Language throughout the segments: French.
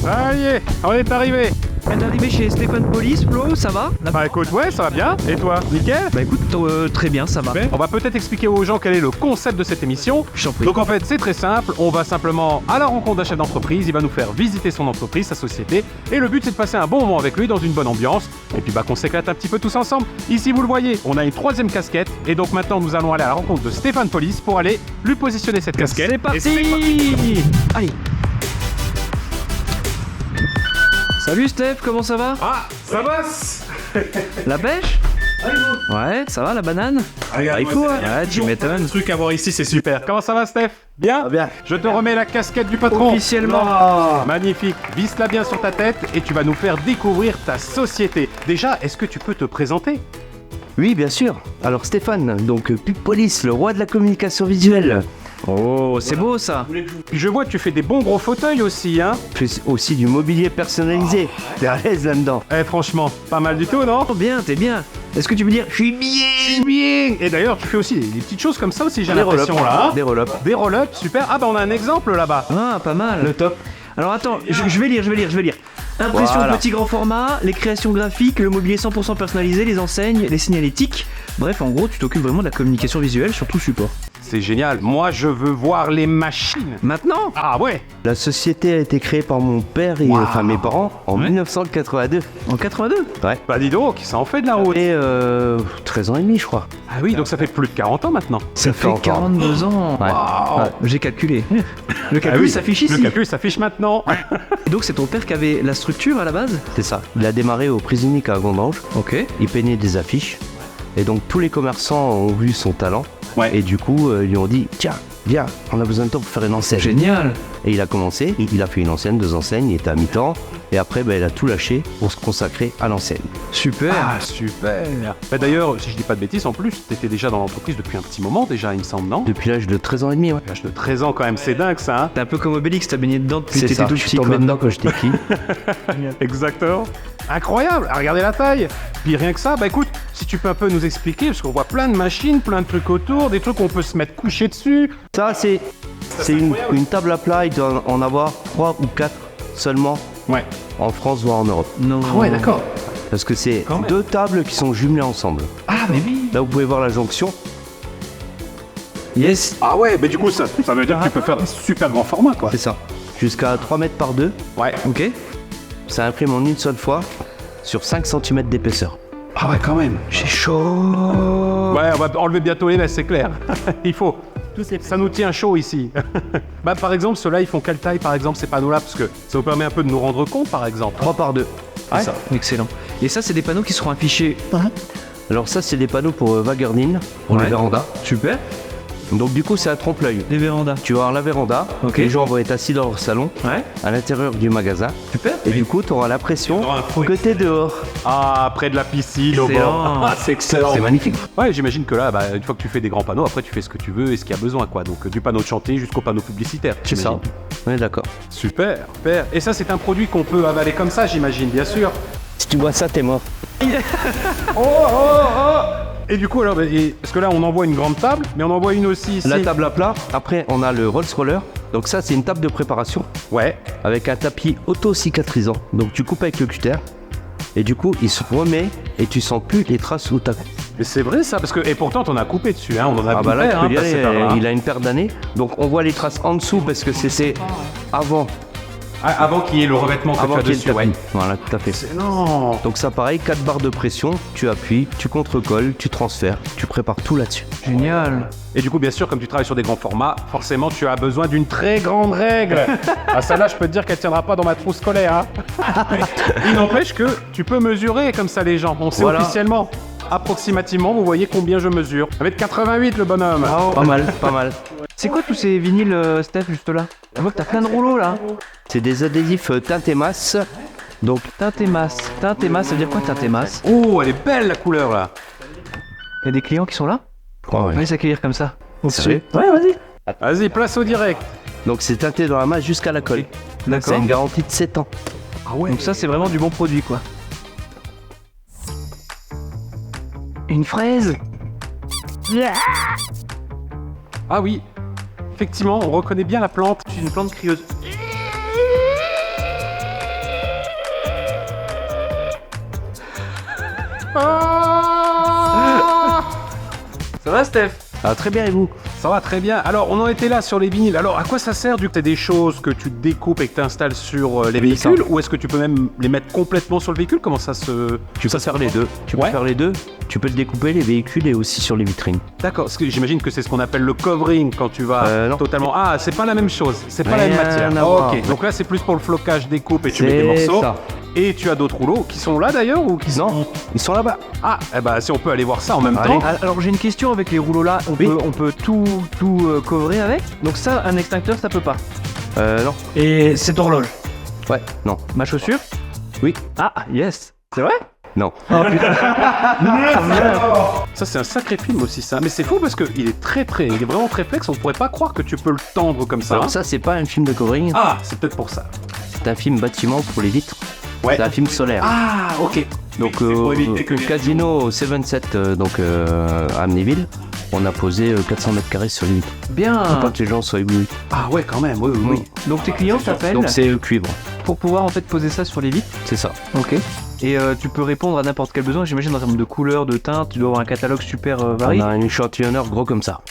Ça y est, on est arrivé. On est arrivé chez Stéphane Police, Flo, ça va? Bah écoute, ouais, ça va bien. Et toi, nickel? Bah écoute, très bien, ça va. On va peut-être expliquer aux gens quel est le concept de cette émission. Je t'en prie. Donc en fait, c'est très simple. On va simplement à la rencontre d'un chef d'entreprise. Il va nous faire visiter son entreprise, sa société. Et le but, c'est de passer un bon moment avec lui dans une bonne ambiance. Et puis qu'on s'éclate un petit peu tous ensemble. Ici, vous le voyez, on a une troisième casquette. Et donc maintenant, nous allons aller à la rencontre de Stéphane Police pour aller lui positionner cette casquette. C'est parti. Et c'est parti. Allez. Salut Steph, comment ça va? Ah, ça va. La pêche? Ouais, ça va la banane? Regarde, il faut, ouais, tu m'étonnes. Le truc à voir ici, c'est super. Comment ça va, Steph? Bien? Bien. Je te remets la casquette du patron. Officiellement. Magnifique. Visse-la bien sur ta tête et tu vas nous faire découvrir ta société. Déjà, est-ce que tu peux te présenter? Oui, bien sûr. Alors Stéphane, donc Pub Police, le roi de la communication visuelle. Oh, c'est beau ça. Puis je vois que tu fais des bons gros fauteuils aussi, hein? Je fais aussi du mobilier personnalisé. T'es à l'aise là-dedans. Eh, franchement, pas mal du tout, non? Oh, bien, t'es bien. Est-ce que tu veux dire je suis bien? Bien. Et d'ailleurs, tu fais aussi des petites choses comme ça aussi, j'ai Des l'impression, roll-up. là. Hein? Des roll-up. Des roll-up, super. Ah bah on a un exemple là-bas. Ah, pas mal. Le top. Alors attends, je vais lire. Impression Voilà. petit grand format, les créations graphiques, le mobilier 100% personnalisé, les enseignes, les signalétiques. Bref, en gros, tu t'occupes vraiment de la communication visuelle sur tout support. C'est génial. Moi, je veux voir les machines. Maintenant? Ah ouais. La société a été créée par mon père et enfin mes parents en 1982. En 82? Ouais. Bah dis donc, ça en fait de la route. Et 13 ans et demi, je crois. Ah oui, donc ça fait plus de 40 ans maintenant. Ça fait encore. 42 ans. Ouais. Ah, j'ai calculé. Le calcul Ah oui, s'affiche ici. Le calcul s'affiche maintenant. Et donc c'est ton père qui avait la structure à la base? C'est ça. Il a démarré au Prise Unique à Gondange. Ok. Il peignait des affiches. Et donc tous les commerçants ont vu son talent. Ouais. Et du coup, ils lui ont dit tiens, viens, on a besoin de toi pour faire une enseigne. Génial. Et il a commencé, il a fait une enseigne, 2 enseignes, il était à mi-temps. Et après, il a tout lâché pour se consacrer à l'enseigne. Super. Ah super. Bah, d'ailleurs, si je dis pas de bêtises, en plus, t'étais déjà dans l'entreprise depuis un petit moment déjà, il me semble, non? Depuis l'âge de 13 ans et demi, ouais. Depuis l'âge de 13 ans quand même, c'est dingue ça, hein? T'es un peu comme Obélix, t'as baigné dedans depuis que C'est t'étais ça, tout je suis petit. tombé quoi. dedans quand j'étais petit. Exactement. Incroyable. Ah, regardez la taille. Puis rien que ça, bah écoute, si tu peux un peu nous expliquer, parce qu'on voit plein de machines, plein de trucs autour, des trucs où on peut se mettre couché dessus. Ça, c'est une table à plat, il doit en avoir 3 ou 4 seulement Ouais. en France, voire en Europe. Non. d'accord. Parce que c'est Quand même. 2 tables qui sont jumelées ensemble. Ah mais oui. Là, vous pouvez voir la jonction. Yes. Ah ouais, mais du coup, ça veut dire que tu peux faire des super grands formats, quoi. C'est ça. Jusqu'à 3 mètres par 2. Ouais. Ok. Ça imprime en une seule fois sur 5 cm d'épaisseur. Ah ouais, quand même. J'ai chaud. Ouais, on va enlever bientôt les laisses, c'est clair. Il faut. Ça nous tient chaud ici. Bah par exemple, ceux-là, ils font quelle taille, par exemple, ces panneaux-là? Parce que ça vous permet un peu de nous rendre compte, par exemple. 3 par 2. Ouais. Ça. Excellent. Et ça, c'est des panneaux qui seront affichés. Alors ça, c'est des panneaux pour Wagerdin, pour Ouais. les vérandas. Super. Donc du coup, c'est à trompe-l'œil. Des vérandas. Tu vas avoir la véranda, Ok. les gens vont être assis dans leur salon, Ouais. à l'intérieur du magasin. Super. Et du coup, tu auras l'impression Dans un fruit. que t'es dehors. Ah, près de la piscine, au Excellent. bord. Ah, c'est excellent. C'est magnifique. Ouais, j'imagine que là, bah, une fois que tu fais des grands panneaux, après tu fais ce que tu veux et ce qu'il y a besoin, quoi. Donc du panneau de chantier jusqu'au panneau publicitaire. C'est ça. j'imagine. On est d'accord. Super, super. Et ça, c'est un produit qu'on peut avaler comme ça, j'imagine, bien sûr. Si tu vois ça, t'es mort. Et du coup, alors, parce que là, on envoie une grande table, mais on envoie une aussi ici. La table à plat. Après, on a le Rolls Roller. Donc ça, c'est une table de préparation Ouais. avec un tapis auto-cicatrisant. Donc tu coupes avec le cutter. Et du coup, il se remet et tu sens plus les traces où t'as coupé. Mais c'est vrai ça, parce que et pourtant t'en as coupé dessus, hein. On en a Ah vu bah là, plein, tu peux hein, dire, passé par là. il a une paire d'années. Donc on voit les traces en dessous parce que c'était avant. Ah, avant qu'il y ait le revêtement que Avant tu as qu'il y ait dessus, le ouais. tapis. Voilà, tout à fait. Non. Donc ça pareil, 4 barres de pression, tu appuies, tu contre-colles, tu transfères, tu prépares tout là-dessus. Génial. Et du coup, bien sûr, comme tu travailles sur des grands formats, forcément, tu as besoin d'une très grande règle. Ah, celle-là, je peux te dire qu'elle tiendra pas dans ma trousse scolaire. Hein. Il n'empêche que tu peux mesurer comme ça les gens. On sait Voilà. officiellement. Approximativement, vous voyez combien je mesure. 1m88 le bonhomme. Pas mal, pas mal. C'est quoi tous ces vinyles, Steph, juste là? Je vois que t'as plein de rouleaux là. C'est des adhésifs teintés masse. Donc Teinté masse. Teinté masse, ça veut dire quoi teinté masse? Oh, elle est belle la couleur là. Il y a des clients qui sont là? On va les accueillir comme ça. Sérieux Ouais, vas-y. Vas-y, place au direct. Donc c'est teinté dans la masse jusqu'à la colle. D'accord. C'est une garantie de 7 ans. Ah ouais. Donc ça, c'est vraiment du bon produit, quoi. Une fraise? Ah oui. Effectivement, on reconnaît bien la plante. C'est une plante crieuse. va Steph? Ah, très bien, et vous? Ça va très bien. Alors, on en était là sur les vinyles. Alors, à quoi ça sert du coup? C'est des choses que tu découpes et que tu installes sur les Oui, véhicules, ou est-ce que tu peux même les mettre complètement sur le véhicule? Comment ça se... Tu peux faire les deux. Tu peux Ouais. faire les deux. Tu peux le découper, les véhicules, et aussi sur les vitrines. D'accord, parce que j'imagine que c'est ce qu'on appelle le covering quand tu vas Non. totalement... Ah, c'est pas la même chose, c'est pas la même Rien matière. à voir. Ok, donc là c'est plus pour le flocage, découpe et tu mets des C'est morceaux. ça. Et tu as d'autres rouleaux qui sont là d'ailleurs ou qui sont... Non, ils sont là-bas. Ah, eh ben si on peut aller voir ça en même Allez. temps. Alors j'ai une question avec les rouleaux là, Oui. on peut tout couvrir avec. Donc ça, un extincteur ça peut pas. Non. Et cette horloge, Ouais, non. ma chaussure? Oui. Ah yes, c'est vrai? Non. Oh putain. Ça c'est un sacré film aussi ça. Mais c'est fou parce qu'il est il est vraiment très flex, on pourrait pas croire que tu peux le tendre comme ça. Alors ça, c'est pas un film de covering, Ah, c'est peut-être pour ça. c'est un film bâtiment pour les vitres. Ouais. C'est un film solaire. Ah, ok. Donc c'est pour éviter que au les- casino 77 à Amnéville, on a posé 400 mètres carrés sur les vitres. Bien. Pour pas que les gens soient éblouis. Ah ouais, quand même, oui, oui, oui. Donc tes clients t'appellent Donc c'est cuivre, pour pouvoir en fait poser ça sur les vitres. c'est ça. Ok. Et tu peux répondre à n'importe quel besoin. J'imagine en termes de couleur, de teinte, tu dois avoir un catalogue super On varié. a un échantillonneur gros comme ça.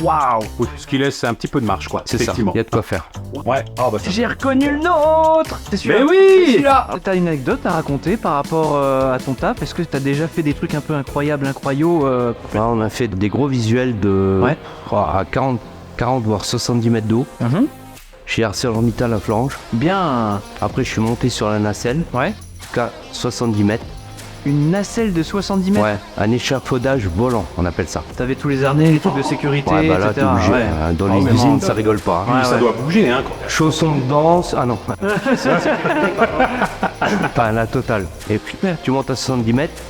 Waouh. Oui, ce qui laisse un petit peu de marge, quoi. C'est ça, effectivement. il y a de quoi faire. Ouais. Ah bah ça. J'ai reconnu le nôtre. C'est sûr. Mais oui. Celui-là. T'as une anecdote à raconter par rapport à ton taf? Est-ce que t'as déjà fait des trucs un peu incroyables, incroyaux Là, on a fait des gros visuels de Ouais. à 40 voire 70 mètres d'eau chez ArcelorMittal à Flange. Bien. Après, je suis monté sur la nacelle, Ouais. jusqu'à 70 mètres. Une nacelle de 70 mètres. Ouais, un échafaudage volant, on appelle ça. T'avais tous les harnais, les trucs de sécurité, Ouais, bah là, t'es etc. obligé. Ouais. Dans Oh, les mais usines, non. ça rigole pas. Ouais, Ça ouais. doit bouger, hein. Chaussons de danse, ah non. Pas la totale. Et puis, tu montes à 70 mètres,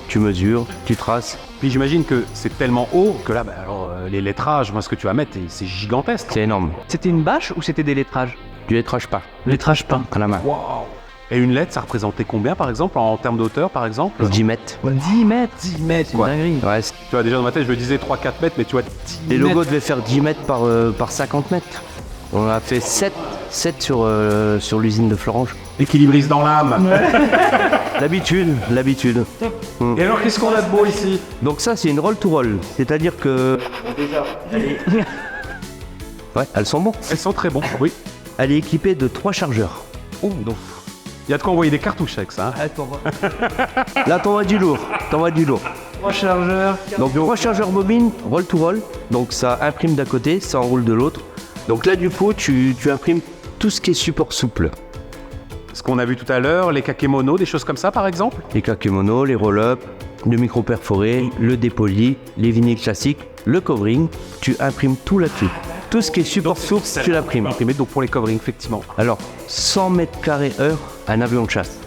tu mesures, tu traces. Puis j'imagine que c'est tellement haut que là, bah, alors, les lettrages, moi ce que tu vas mettre, c'est gigantesque. C'est énorme. C'était une bâche ou c'était des lettrages? Tu lettrages pas, Lettrage peint. à la main. Waouh. Et une lettre, ça représentait combien par exemple, en termes d'auteur par exemple? 10 mètres. 10 mètres. 10 mètres, c'est une Ouais. dinguerie. Ouais, Tu vois, déjà dans ma tête, je me disais 3-4 mètres, mais tu vois, 10 les mètres. logos devaient faire 10 mètres par 50 mètres. On a fait 7 sur l'usine de Florange. Équilibriste dans l'âme. L'habitude. Et alors, qu'est-ce qu'on a de beau ici? Donc ça, c'est une roll-to-roll. C'est-à-dire que... Ouais, elles sont bonnes. Elles sont très bons, oui. Elle est équipée de 3 chargeurs. Oh, donc. Il y a de quoi envoyer des cartouches avec ça. Hein. Là, t'envoies du lourd. 3 chargeurs. Donc 3 chargeurs bobines, roll-to-roll. Donc ça imprime d'un côté, ça enroule de l'autre. Donc là, du coup, tu imprimes tout ce qui est support souple. Ce qu'on a vu tout à l'heure, les kakémonos, des choses comme ça par exemple. Les kakémonos, les roll-up, le micro perforé, le dépoli, les vinyles classiques, le covering. Tu imprimes tout là-dessus. Tout ce qui est support souple, tu l'imprimes. Imprimé donc pour les coverings, effectivement. Alors, 100 mètres carrés heure, un avion de chasse.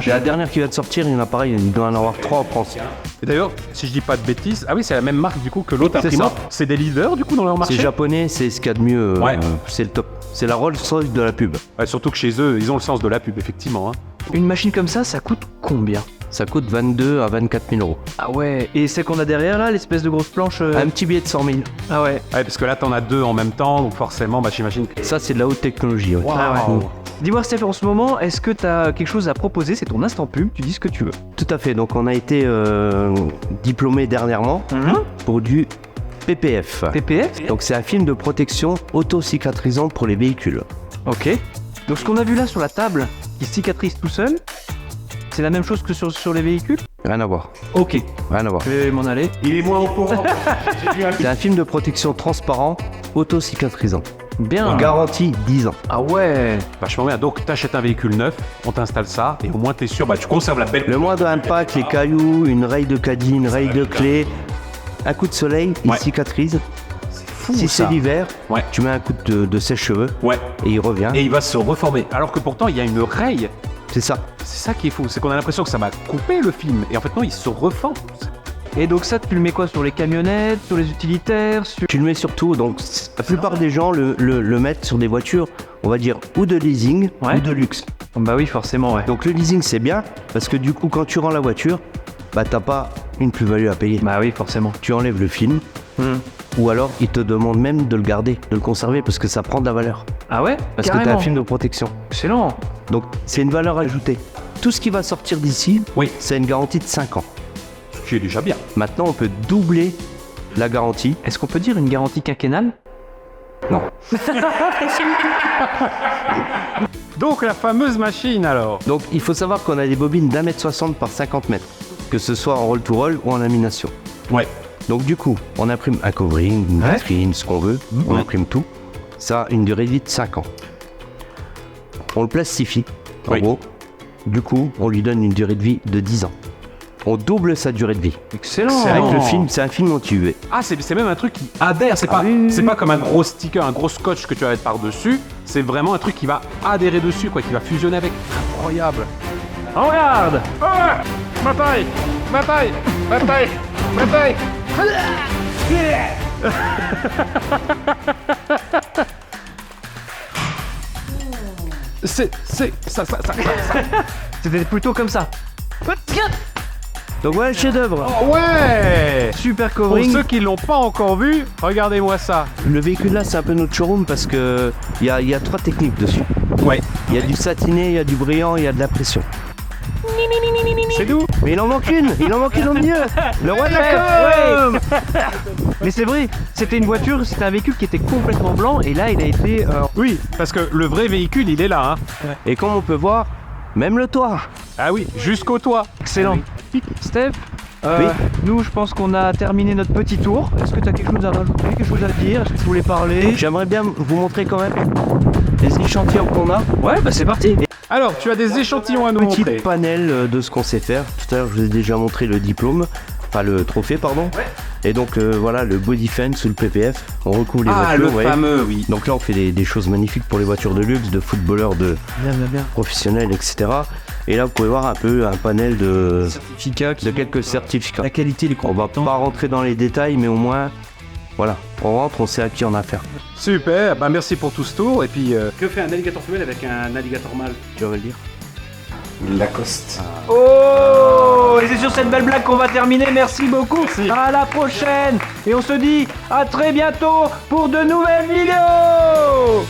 C'est la dernière qui vient de sortir, il y en a pareil, il doit en avoir 3 en France. Et d'ailleurs, si je dis pas de bêtises, ah oui, c'est la même marque du coup que l'autre C'est imprimante. ça. C'est des leaders du coup dans leur marché. C'est japonais, c'est ce qu'il y a de mieux, Ouais. c'est le top. C'est la Rolls-Royce de la pub. Ouais, surtout que chez eux, ils ont le sens de la pub, effectivement. Hein. Une machine comme ça coûte combien? Ça coûte 22 à 24 000 euros. Ah ouais. Et celle qu'on a derrière là, l'espèce de grosse planche. Un petit billet de 100 000. Ah ouais. Ouais, parce que là, t'en as deux en même temps, donc forcément, bah, j'imagine que. Ça, c'est de la haute technologie. Ouais. Waouh. Dis-moi Steph, en ce moment, est-ce que t'as quelque chose à proposer? C'est ton instant pub, tu dis ce que tu veux. Tout à fait. Donc, on a été diplômé dernièrement pour du PPF. PPF. Donc, c'est un film de protection auto-cicatrisant pour les véhicules. Ok. Donc ce qu'on a vu là sur la table, qui cicatrise tout seul, c'est la même chose que sur les véhicules? Rien à voir. Ok. Rien à voir. Je vais m'en aller. Il est moins au courant. C'est un film de protection transparent auto-cicatrisant. Bien. Garantie 10 ans. Ah ouais. Vachement bien. Donc, t'achètes un véhicule neuf, on t'installe ça, et au moins, t'es sûr, bah, tu conserves la belle. Le moindre impact, les cailloux, une raye de caddie, une raye de clé, un coup de soleil, il Ouais. cicatrise. Fou, Si ça. c'est l'hiver, Ouais. tu mets un coup de sèche-cheveux Ouais. et il revient. Et il va se reformer. Alors que pourtant, il y a une raye. C'est ça. C'est ça qui est fou, c'est qu'on a l'impression que ça va couper le film. Et en fait, non, il se reforme. Et donc ça, tu le mets quoi? Sur les camionnettes, sur les utilitaires, sur... Tu le mets surtout, donc la plupart des gens le mettent sur des voitures, on va dire, ou de leasing Ouais. ou de luxe. Bah oui, forcément, ouais. Donc le leasing c'est bien, parce que du coup quand tu rends la voiture, bah t'as pas une plus-value à payer. Bah oui, forcément. Tu enlèves le film, ou alors ils te demandent même de le garder, de le conserver, parce que ça prend de la valeur. Ah ouais? Parce que t'as Carrément. un film de protection. Excellent. Donc c'est une valeur ajoutée. Tout ce qui va sortir d'ici, Oui. c'est une garantie de 5 ans. Ce qui est déjà bien. Maintenant on peut doubler la garantie. Est-ce qu'on peut dire une garantie quinquennale? Non. Donc la fameuse machine alors. Donc il faut savoir qu'on a des bobines d'1m60 par 50 mètres, que ce soit en roll-to-roll ou en lamination. Ouais. Donc du coup, on imprime un covering, une vitrine, ce qu'on veut, on imprime tout. Ça a une durée de vie de 5 ans. On le plastifie, en gros. Du coup, on lui donne une durée de vie de 10 ans. On double sa durée de vie. Excellent. C'est Avec le Oh. film, c'est un film anti-UV. Ah, c'est même un truc qui adhère, c'est pas, c'est pas comme un gros sticker, un gros scotch que tu vas mettre par-dessus, c'est vraiment un truc qui va adhérer dessus, quoi, qui va fusionner avec. Incroyable. Oh, regarde. Ah, ma taille, ma taille, ma taille, ma taille. Ça. C'était plutôt comme ça. Donc voilà le chef-d'œuvre. Oh ouais. Super Pour covering. ceux qui l'ont pas encore vu, regardez-moi ça. Le véhicule là, c'est un peu notre showroom parce que il y a 3 techniques dessus. Ouais. Il y a du satiné, il y a du brillant, il y a de la pression. C'est doux. Mais il en manque une au milieu. Le roi de la com. Mais c'est vrai, c'était une voiture, c'était un véhicule qui était complètement blanc et là il a été. Oui, parce que le vrai véhicule, il est là, hein. Et comme on peut voir, même le toit. Ah oui, jusqu'au toit. Excellent. Steph, Oui. nous je pense qu'on a terminé notre petit tour. Est-ce que tu as quelque chose à rajouter, quelque chose à dire? Est-ce que tu voulais parler? J'aimerais bien vous montrer quand même les échantillons qu'on a. Ouais, bah c'est parti. Alors, tu as des échantillons à nous Petit montrer. panel de ce qu'on sait faire. Tout à l'heure, je vous ai déjà montré le diplôme, enfin le trophée, pardon. Et donc voilà, le body fan sous le PPF. On recouvre les Ah, voitures. le ouais. fameux, oui. Donc là, on fait des choses magnifiques pour les voitures de luxe, de footballeurs, de Bien. professionnels, etc. Et là, vous pouvez voir un peu un panel de Certificat qui. quelques certificats. La qualité, les On va compétences. pas rentrer dans les détails, mais au moins, voilà, on rentre, on sait à qui on a affaire. Super, bah merci pour tout ce tour. Et puis, que fait un alligator femelle avec un alligator mâle? Tu vas le dire. Lacoste. Oh, et c'est sur cette belle blague qu'on va terminer. Merci beaucoup. À la prochaine. Et on se dit à très bientôt pour de nouvelles vidéos.